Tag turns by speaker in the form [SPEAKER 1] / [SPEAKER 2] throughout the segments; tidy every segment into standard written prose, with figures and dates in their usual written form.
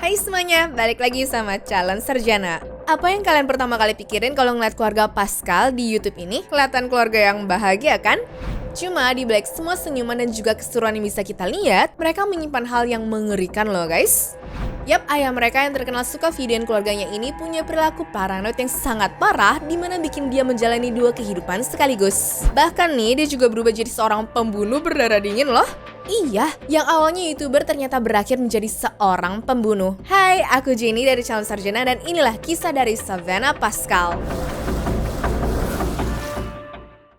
[SPEAKER 1] Hai semuanya, balik lagi sama Calon Sarjana. Apa yang kalian pertama kali pikirin kalau ngeliat keluarga Pascal di YouTube ini? Kelihatan keluarga yang bahagia kan? Cuma di balik semua senyuman dan juga keseruan yang bisa kita lihat, mereka menyimpan hal yang mengerikan loh guys. Yap, ayah mereka yang terkenal suka videoin keluarganya ini punya perilaku paranoid yang sangat parah, dimana bikin dia menjalani dua kehidupan sekaligus. Bahkan nih, dia juga berubah jadi seorang pembunuh berdarah dingin loh. Iya, yang awalnya YouTuber ternyata berakhir menjadi seorang pembunuh. Hai, aku Jenny dari Calon Sarjana dan inilah kisah dari Savannah Pascal.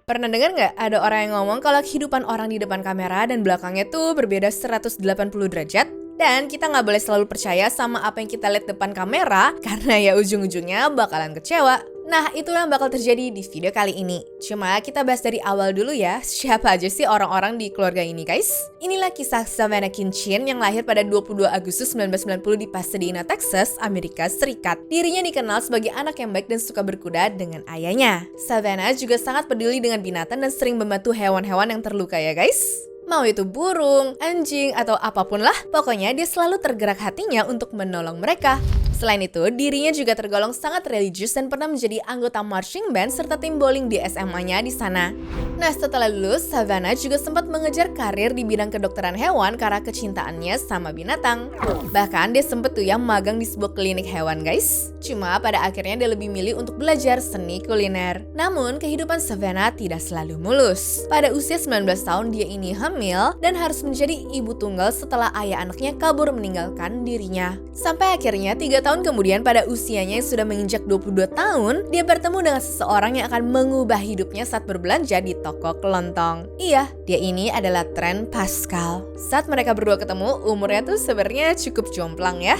[SPEAKER 1] Pernah dengar nggak ada orang yang ngomong kalau kehidupan orang di depan kamera dan belakangnya tuh berbeda 180 derajat? Dan kita nggak boleh selalu percaya sama apa yang kita lihat depan kamera, karena ya ujung-ujungnya bakalan kecewa. Nah, itulah yang bakal terjadi di video kali ini. Cuma kita bahas dari awal dulu ya, siapa aja sih orang-orang di keluarga ini guys? Inilah kisah Savannah Kinchin yang lahir pada 22 Agustus 1990 di Pasadena, Texas, Amerika Serikat. Dirinya dikenal sebagai anak yang baik dan suka berkuda dengan ayahnya. Savannah juga sangat peduli dengan binatang dan sering membantu hewan-hewan yang terluka ya guys. Mau itu burung, anjing, atau apapun lah, pokoknya dia selalu tergerak hatinya untuk menolong mereka. Selain itu, dirinya juga tergolong sangat religius dan pernah menjadi anggota marching band serta tim bowling di SMA-nya di sana. Nah, setelah lulus, Savannah juga sempat mengejar karir di bidang kedokteran hewan karena kecintaannya sama binatang. Bahkan dia sempat tuh yang magang di sebuah klinik hewan guys. Cuma pada akhirnya dia lebih milih untuk belajar seni kuliner. Namun, kehidupan Savannah tidak selalu mulus. Pada usia 19 tahun dia ini hamil dan harus menjadi ibu tunggal setelah ayah anaknya kabur meninggalkan dirinya. Sampai akhirnya 3 tahun kemudian pada usianya yang sudah menginjak 22 tahun, dia bertemu dengan seseorang yang akan mengubah hidupnya saat berbelanja di toko kelontong. Iya, dia ini adalah Trent Pascal. Saat mereka berdua ketemu, umurnya tuh sebenarnya cukup jomplang ya.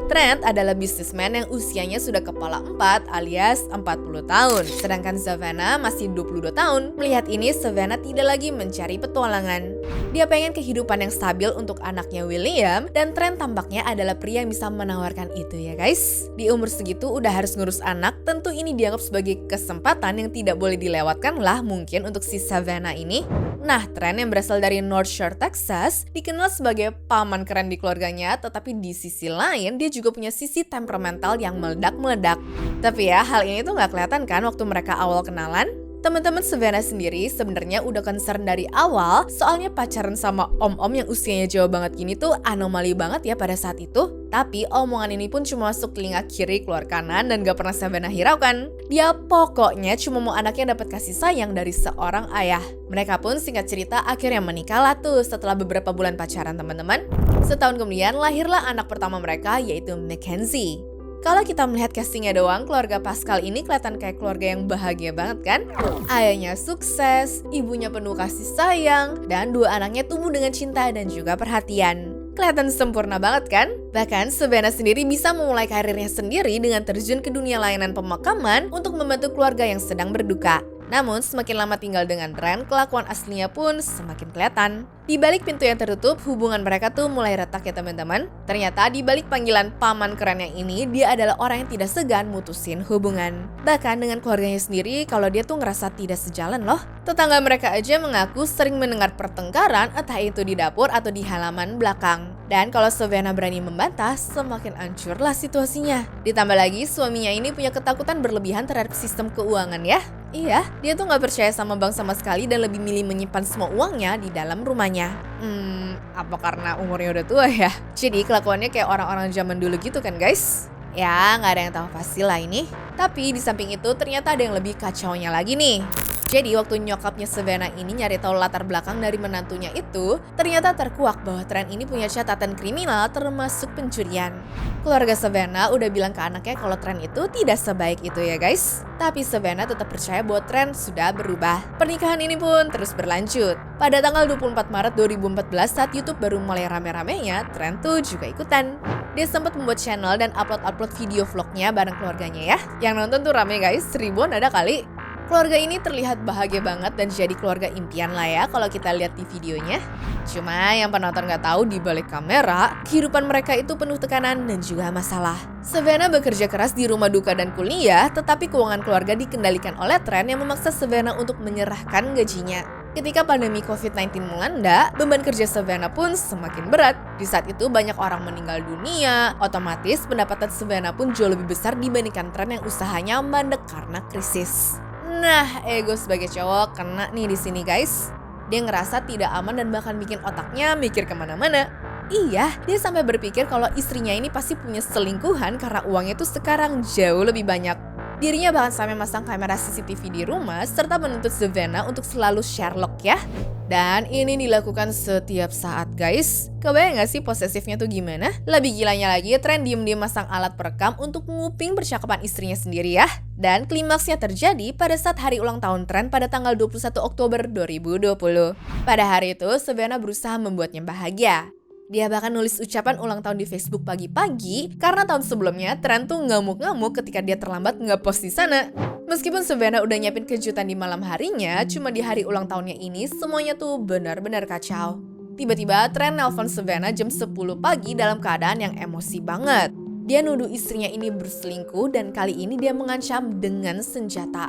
[SPEAKER 1] Trent adalah bisnismen yang usianya sudah kepala 4 alias 40 tahun. Sedangkan Savannah masih 22 tahun. Melihat ini, Savannah tidak lagi mencari petualangan. Dia pengen kehidupan yang stabil untuk anaknya William, dan Trent tampaknya adalah pria yang bisa menawarkan itu ya guys. Di umur segitu udah harus ngurus anak, tentu ini dianggap sebagai kesempatan yang tidak boleh dilewatkan lah mungkin untuk si Savannah ini. Nah, Trent yang berasal dari North Shore, Texas, dikenal sebagai paman keren di keluarganya, tetapi di sisi lain dia juga punya sisi temperamental yang meledak-meledak. Tapi ya, hal ini tuh nggak kelihatan kan waktu mereka awal kenalan? Teman-teman Savannah sendiri sebenarnya udah concern dari awal, soalnya pacaran sama om-om yang usianya jauh banget gini tuh anomali banget ya pada saat itu. Tapi omongan ini pun cuma masuk telinga kiri keluar kanan dan gak pernah Savannah hiraukan. Dia pokoknya cuma mau anaknya dapat kasih sayang dari seorang ayah. Mereka pun singkat cerita akhirnya menikah lah tuh setelah beberapa bulan pacaran teman-teman. Setahun kemudian lahirlah anak pertama mereka yaitu Mackenzie. Kalau kita melihat castingnya doang, keluarga Pascal ini kelihatan kayak keluarga yang bahagia banget kan? Ayahnya sukses, ibunya penuh kasih sayang, dan dua anaknya tumbuh dengan cinta dan juga perhatian. Kelihatan sempurna banget kan? Bahkan Savannah sendiri bisa memulai karirnya sendiri dengan terjun ke dunia layanan pemakaman untuk membantu keluarga yang sedang berduka. Namun semakin lama tinggal dengan Trent, kelakuan aslinya pun semakin kelihatan. Di balik pintu yang tertutup, hubungan mereka tuh mulai retak ya teman-teman. Ternyata di balik panggilan paman keren yang ini, dia adalah orang yang tidak segan mutusin hubungan. Bahkan dengan keluarganya sendiri, kalau dia tuh ngerasa tidak sejalan loh. Tetangga mereka aja mengaku sering mendengar pertengkaran, entah itu di dapur atau di halaman belakang. Dan kalau Savannah berani membantah, semakin hancurlah situasinya. Ditambah lagi, suaminya ini punya ketakutan berlebihan terhadap sistem keuangan ya. Iya, dia tuh gak percaya sama bank sama sekali dan lebih milih menyimpan semua uangnya di dalam rumahnya. Apa karena umurnya udah tua ya? Jadi kelakuannya kayak orang-orang zaman dulu gitu kan guys? Ya, gak ada yang tahu pasti lah ini. Tapi di samping itu ternyata ada yang lebih kacaunya lagi nih. Jadi waktu nyokapnya Savannah ini nyari tahu latar belakang dari menantunya itu, ternyata terkuak bahwa Trent ini punya catatan kriminal termasuk pencurian. Keluarga Savannah udah bilang ke anaknya kalau Trent itu tidak sebaik itu ya guys. Tapi Savannah tetap percaya bahwa Trent sudah berubah. Pernikahan ini pun terus berlanjut. Pada tanggal 24 Maret 2014 saat YouTube baru mulai rame-ramenya, Trent tuh juga ikutan. Dia sempat membuat channel dan upload video vlognya bareng keluarganya ya. Yang nonton tuh rame guys, 1000-an ada kali. Keluarga ini terlihat bahagia banget dan jadi keluarga impian lah ya kalau kita lihat di videonya. Cuma yang penonton gak tahu di balik kamera, kehidupan mereka itu penuh tekanan dan juga masalah. Savannah bekerja keras di rumah duka dan kuliah, tetapi keuangan keluarga dikendalikan oleh Trent yang memaksa Savannah untuk menyerahkan gajinya. Ketika pandemi COVID-19 melanda, beban kerja Savannah pun semakin berat. Di saat itu banyak orang meninggal dunia, otomatis pendapatan Savannah pun jauh lebih besar dibandingkan Trent yang usahanya mandek karena krisis. Nah, ego sebagai cowok kena nih di sini guys. Dia ngerasa tidak aman dan bahkan bikin otaknya mikir kemana-mana. Iya, dia sampai berpikir kalau istrinya ini pasti punya selingkuhan karena uangnya tuh sekarang jauh lebih banyak. Dirinya bahkan sampai masang kamera CCTV di rumah serta menuntut Savannah untuk selalu Sherlock ya. Dan ini dilakukan setiap saat guys. Kebayang gak sih posesifnya tuh gimana? Lebih gilanya lagi, Trent diem-diem masang alat perekam untuk nguping percakapan istrinya sendiri ya. Dan klimaksnya terjadi pada saat hari ulang tahun Trent pada tanggal 21 Oktober 2020. Pada hari itu, Savannah berusaha membuatnya bahagia. Dia bahkan nulis ucapan ulang tahun di Facebook pagi-pagi karena tahun sebelumnya Trent tuh ngamuk-ngamuk ketika dia terlambat nge-post di sana. Meskipun Savannah udah nyiapin kejutan di malam harinya, cuma di hari ulang tahunnya ini semuanya tuh benar-benar kacau. Tiba-tiba Trent nelpon Savannah jam 10 pagi dalam keadaan yang emosi banget. Dia nuduh istrinya ini berselingkuh dan kali ini dia mengancam dengan senjata.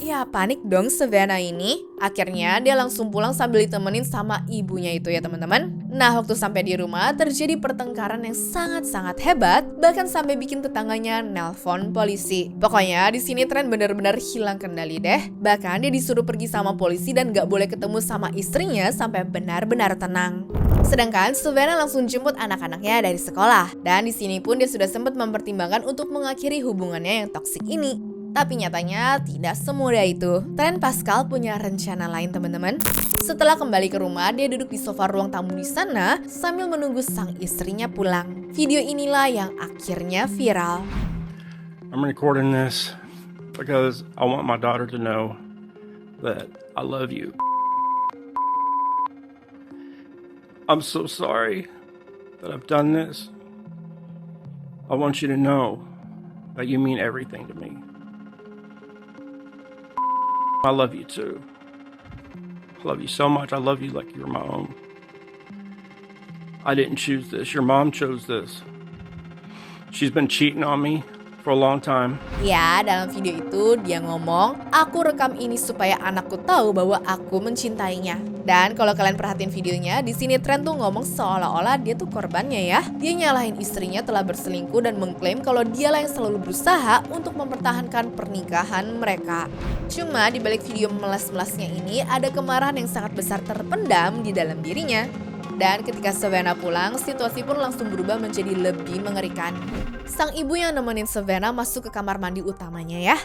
[SPEAKER 1] Ya panik dong Savannah ini. Akhirnya dia langsung pulang sambil ditemenin sama ibunya itu ya teman-teman. Nah waktu sampai di rumah terjadi pertengkaran yang sangat-sangat hebat. Bahkan sampai bikin tetangganya nelpon polisi. Pokoknya di sini Trent benar-benar hilang kendali deh. Bahkan dia disuruh pergi sama polisi dan gak boleh ketemu sama istrinya sampai benar-benar tenang. Sedangkan Savannah langsung jemput anak-anaknya dari sekolah. Dan di sini pun dia sudah sempat mempertimbangkan untuk mengakhiri hubungannya yang toksik ini. Tapi nyatanya tidak semudah itu. Trent Pascal punya rencana lain teman-teman. Setelah kembali ke rumah, dia duduk di sofa ruang tamu di sana sambil menunggu sang istrinya pulang. Video inilah yang akhirnya viral.
[SPEAKER 2] I'm recording this because I want my daughter to know that I love you. I'm so sorry that I've done this. I want you to know that you mean everything to me. I love you too. I love you so much. I love you like you're my own. I didn't choose this. Your mom chose this. She's been cheating on me for a long time.
[SPEAKER 1] Ya, dalam video itu dia ngomong, aku rekam ini supaya anakku tahu bahwa aku mencintainya. Dan kalau kalian perhatiin videonya, di sini Trent tuh ngomong seolah-olah dia tuh korbannya ya. Dia nyalahin istrinya telah berselingkuh dan mengklaim kalau dialah yang selalu berusaha untuk mempertahankan pernikahan mereka. Cuma di balik video melas-melasnya ini ada kemarahan yang sangat besar terpendam di dalam dirinya. Dan ketika Savannah pulang, situasi pun langsung berubah menjadi lebih mengerikan. Sang ibu yang nemenin Savannah masuk ke kamar mandi utamanya ya.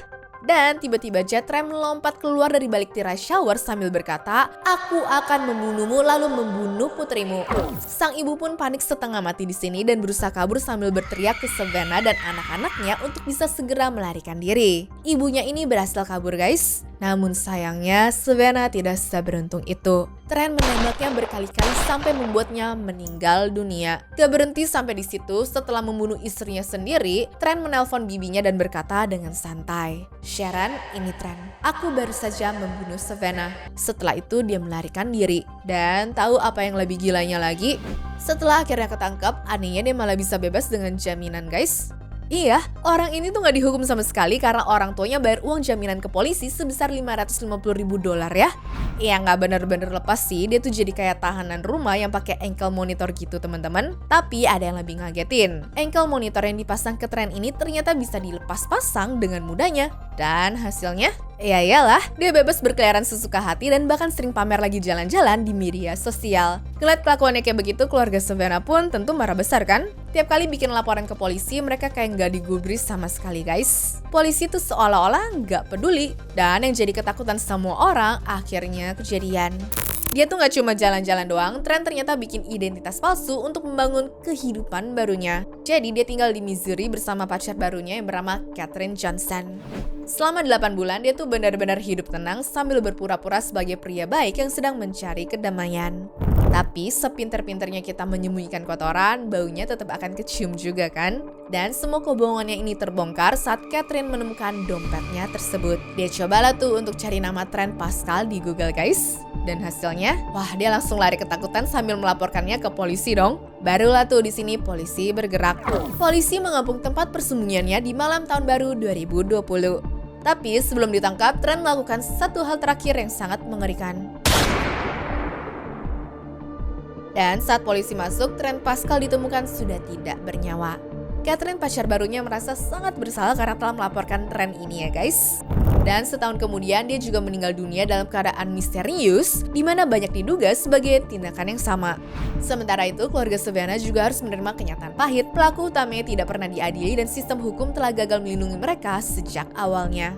[SPEAKER 1] Dan tiba-tiba Trent melompat keluar dari balik tirai shower sambil berkata, aku akan membunuhmu lalu membunuh putrimu. Sang ibu pun panik setengah mati di sini dan berusaha kabur sambil berteriak ke Savannah dan anak-anaknya untuk bisa segera melarikan diri. Ibunya ini berhasil kabur guys. Namun sayangnya Savannah tidak seberuntung itu. Trent menembaknya berkali-kali sampai membuatnya meninggal dunia. Gak berhenti sampai di situ, setelah membunuh istrinya sendiri, Trent menelpon bibinya dan berkata dengan santai, Sharon, ini Trent. Aku baru saja membunuh Savannah. Setelah itu dia melarikan diri. Dan tahu apa yang lebih gilanya lagi? Setelah akhirnya ketangkap, anehnya dia malah bisa bebas dengan jaminan guys. Iya, orang ini tuh gak dihukum sama sekali karena orang tuanya bayar uang jaminan ke polisi sebesar $550.000 ya. Ya gak bener-bener lepas sih, dia tuh jadi kayak tahanan rumah yang pakai ankle monitor gitu teman-teman. Tapi ada yang lebih ngagetin. Ankle monitor yang dipasang ke Trent ini ternyata bisa dilepas pasang dengan mudahnya. Dan hasilnya, ya iyalah, dia bebas berkeliaran sesuka hati dan bahkan sering pamer lagi jalan-jalan di media sosial. Ngeliat kelakuannya kayak begitu, keluarga Savannah pun tentu marah besar kan? Tiap kali bikin laporan ke polisi, mereka kayak nggak digubris sama sekali guys. Polisi tuh seolah-olah nggak peduli. Dan yang jadi ketakutan semua orang, akhirnya kejadian. Dia tuh gak cuma jalan-jalan doang, Trent ternyata bikin identitas palsu untuk membangun kehidupan barunya. Jadi dia tinggal di Missouri bersama pacar barunya yang bernama Katherine Johnson. Selama 8 bulan, dia tuh benar-benar hidup tenang sambil berpura-pura sebagai pria baik yang sedang mencari kedamaian. Tapi sepinter-pinternya kita menyembunyikan kotoran, baunya tetap akan kecium juga kan? Dan semua kebohongannya ini terbongkar saat Katherine menemukan dompetnya tersebut. Dia cobalah tuh untuk cari nama Trent Pascal di Google guys. Dan hasilnya, wah dia langsung lari ketakutan sambil melaporkannya ke polisi dong. Barulah tuh di sini polisi bergerak. Polisi mengepung tempat persembunyiannya di malam tahun baru 2020. Tapi sebelum ditangkap, Trent melakukan satu hal terakhir yang sangat mengerikan. Dan saat polisi masuk, Trent Pascal ditemukan sudah tidak bernyawa. Catherine, pacar barunya, merasa sangat bersalah karena telah melaporkan Trent ini ya guys. Dan setahun kemudian dia juga meninggal dunia dalam keadaan misterius, di mana banyak diduga sebagai tindakan yang sama. Sementara itu, keluarga Savannah juga harus menerima kenyataan pahit, pelaku utamanya tidak pernah diadili dan sistem hukum telah gagal melindungi mereka sejak awalnya.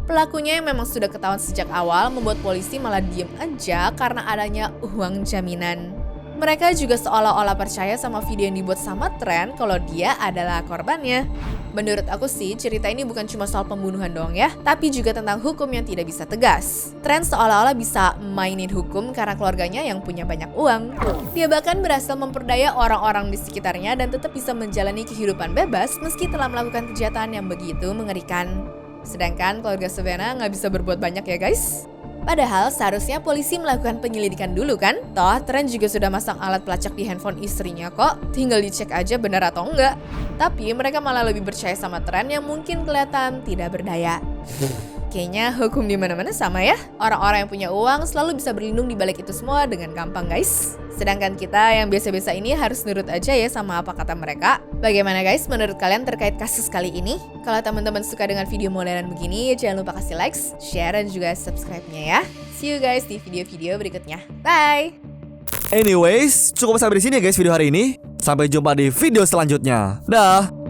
[SPEAKER 1] Pelakunya yang memang sudah ketahuan sejak awal membuat polisi malah diem aja karena adanya uang jaminan. Mereka juga seolah-olah percaya sama video yang dibuat sama Trent kalau dia adalah korbannya. Menurut aku sih, cerita ini bukan cuma soal pembunuhan doang ya, tapi juga tentang hukum yang tidak bisa tegas. Trent seolah-olah bisa mainin hukum karena keluarganya yang punya banyak uang. Dia bahkan berhasil memperdaya orang-orang di sekitarnya dan tetap bisa menjalani kehidupan bebas meski telah melakukan kejahatan yang begitu mengerikan. Sedangkan keluarga Savannah nggak bisa berbuat banyak ya guys. Padahal seharusnya polisi melakukan penyelidikan dulu kan? Toh Trent juga sudah masang alat pelacak di handphone istrinya kok. Tinggal dicek aja benar atau enggak. Tapi mereka malah lebih percaya sama Trent yang mungkin kelihatan tidak berdaya. Kayaknya hukum di mana-mana sama ya. Orang-orang yang punya uang selalu bisa berlindung di balik itu semua dengan gampang guys. Sedangkan kita yang biasa-biasa ini harus nurut aja ya sama apa kata mereka. Bagaimana guys menurut kalian terkait kasus kali ini? Kalau teman-teman suka dengan video modelan begini, jangan lupa kasih likes, share, dan juga subscribe-nya ya. See you guys di video-video berikutnya. Bye!
[SPEAKER 3] Anyways, cukup sampai di sini ya guys video hari ini. Sampai jumpa di video selanjutnya. Dah!